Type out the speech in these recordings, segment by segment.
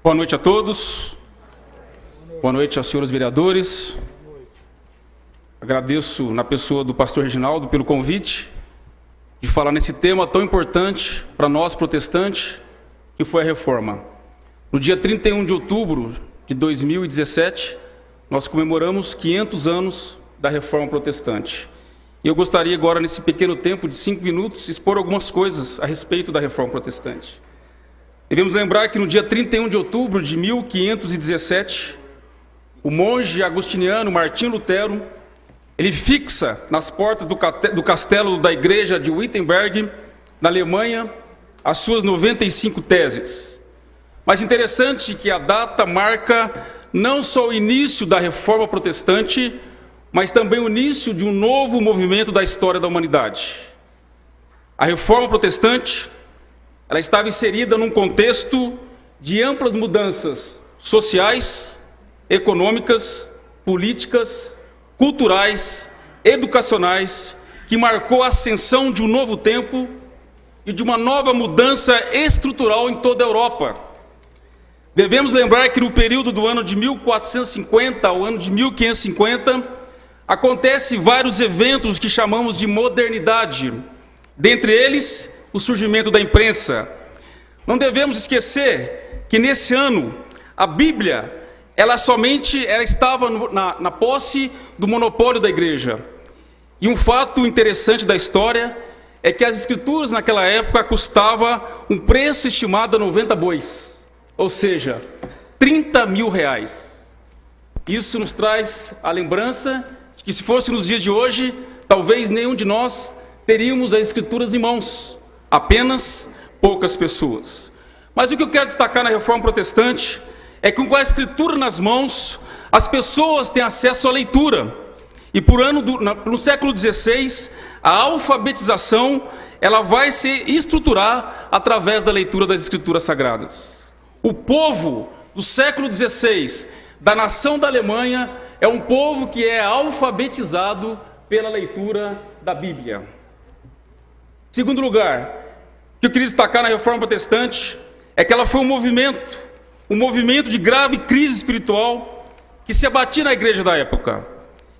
Boa noite a todos. Boa noite aos senhores vereadores. Agradeço na pessoa do pastor Reginaldo pelo convite de falar nesse tema tão importante para nós protestantes, que foi a reforma. No dia 31 de outubro de 2017, nós comemoramos 500 anos da reforma protestante. E eu gostaria agora, nesse pequeno tempo de 5 minutos, expor algumas coisas a respeito da reforma protestante. Devemos lembrar que no dia 31 de outubro de 1517, o monge agostiniano Martim Lutero, ele fixa nas portas do castelo da igreja de Wittenberg, na Alemanha, as suas 95 teses. Mas interessante que a data marca não só o início da reforma protestante, mas também o início de um novo movimento da história da humanidade. A reforma protestante, ela estava inserida num contexto de amplas mudanças sociais, econômicas, políticas, culturais, educacionais, que marcou a ascensão de um novo tempo e de uma nova mudança estrutural em toda a Europa. Devemos lembrar que no período do ano de 1450 ao ano de 1550, acontecem vários eventos que chamamos de modernidade, dentre eles o surgimento da imprensa. Não devemos esquecer que nesse ano a Bíblia, ela estava na posse do monopólio da igreja. E um fato interessante da história é que as escrituras naquela época custavam um preço estimado a 90 bois, ou seja, 30 mil reais. Isso nos traz a lembrança de que se fosse nos dias de hoje, talvez nenhum de nós teríamos as escrituras em mãos, apenas poucas pessoas. Mas o que eu quero destacar na reforma protestante é que com a escritura nas mãos, as pessoas têm acesso à leitura. E no século XVI, a alfabetização ela vai se estruturar através da leitura das escrituras sagradas. O povo do século XVI, da nação da Alemanha, é um povo que é alfabetizado pela leitura da Bíblia. Segundo lugar, o que eu queria destacar na reforma protestante é que ela foi um movimento de grave crise espiritual que se abatia na igreja da época,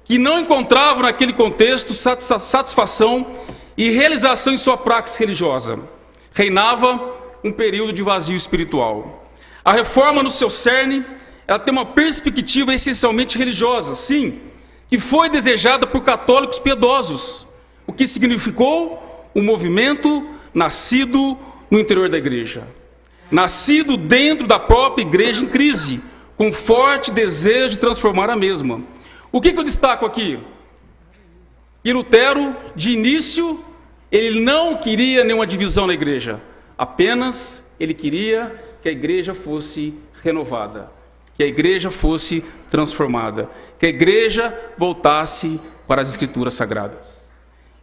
que não encontrava naquele contexto satisfação e realização em sua praxis religiosa. Reinava um período de vazio espiritual. A reforma, no seu cerne, ela tem uma perspectiva essencialmente religiosa, sim, que foi desejada por católicos piedosos, o que significou um movimento nascido no interior da igreja, nascido dentro da própria igreja em crise, com forte desejo de transformar a mesma. O que eu destaco aqui? Que Lutero, de início, ele não queria nenhuma divisão na igreja, apenas ele queria que a igreja fosse renovada, que a igreja fosse transformada, que a igreja voltasse para as escrituras sagradas.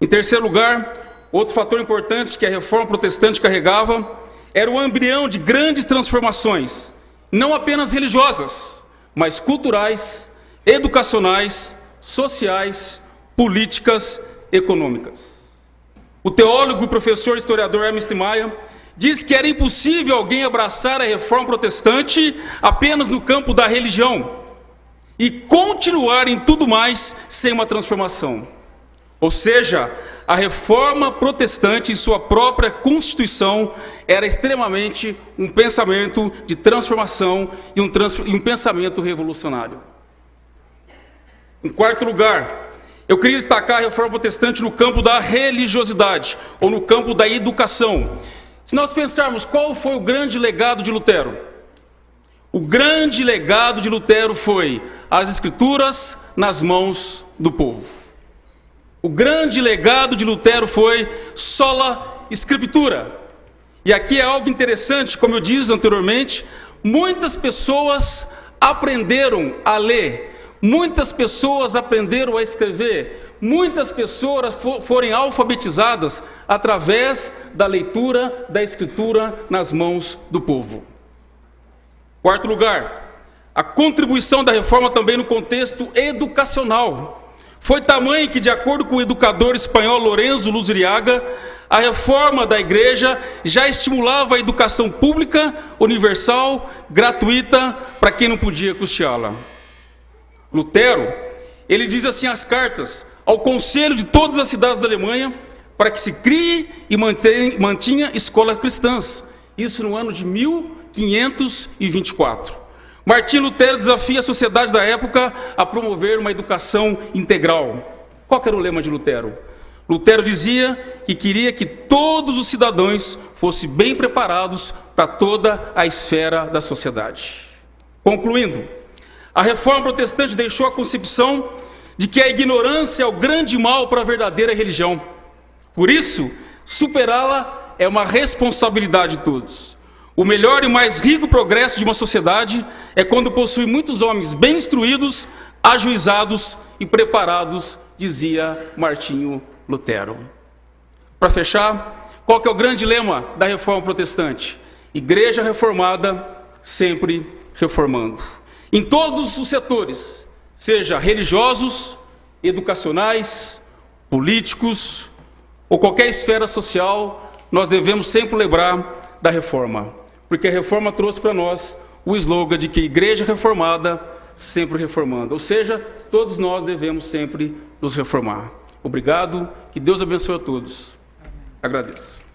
Em terceiro lugar, outro fator importante que a reforma protestante carregava era o embrião de grandes transformações, não apenas religiosas, mas culturais, educacionais, sociais, políticas, econômicas. O teólogo e professor historiador Ernst Mayr diz que era impossível alguém abraçar a reforma protestante apenas no campo da religião e continuar em tudo mais sem uma transformação. Ou seja, a reforma protestante, em sua própria constituição, era extremamente um pensamento de transformação e um pensamento revolucionário. Em quarto lugar, eu queria destacar a reforma protestante no campo da religiosidade, ou no campo da educação. Se nós pensarmos qual foi o grande legado de Lutero, o grande legado de Lutero foi as escrituras nas mãos do povo. O grande legado de Lutero foi sola scriptura. E aqui é algo interessante, como eu disse anteriormente, muitas pessoas aprenderam a ler, muitas pessoas aprenderam a escrever, muitas pessoas foram alfabetizadas através da leitura da escritura nas mãos do povo. Quarto lugar, a contribuição da reforma também no contexto educacional. Foi tamanho que, de acordo com o educador espanhol Lorenzo Luzuriaga, a reforma da igreja já estimulava a educação pública, universal, gratuita, para quem não podia custeá-la. Lutero, ele diz assim as cartas ao conselho de todas as cidades da Alemanha para que se crie e mantenha escolas cristãs. Isso no ano de 1524. Martinho Lutero desafia a sociedade da época a promover uma educação integral. Qual que era o lema de Lutero? Lutero dizia que queria que todos os cidadãos fossem bem preparados para toda a esfera da sociedade. Concluindo, a reforma protestante deixou a concepção de que a ignorância é o grande mal para a verdadeira religião. Por isso, superá-la é uma responsabilidade de todos. O melhor e mais rico progresso de uma sociedade é quando possui muitos homens bem instruídos, ajuizados e preparados, dizia Martinho Lutero. Para fechar, qual que é o grande lema da reforma protestante? Igreja reformada, sempre reformando. Em todos os setores, seja religiosos, educacionais, políticos ou qualquer esfera social, nós devemos sempre lembrar da reforma. Porque a reforma trouxe para nós o slogan de que igreja reformada, sempre reformando. Ou seja, todos nós devemos sempre nos reformar. Obrigado, que Deus abençoe a todos. Agradeço.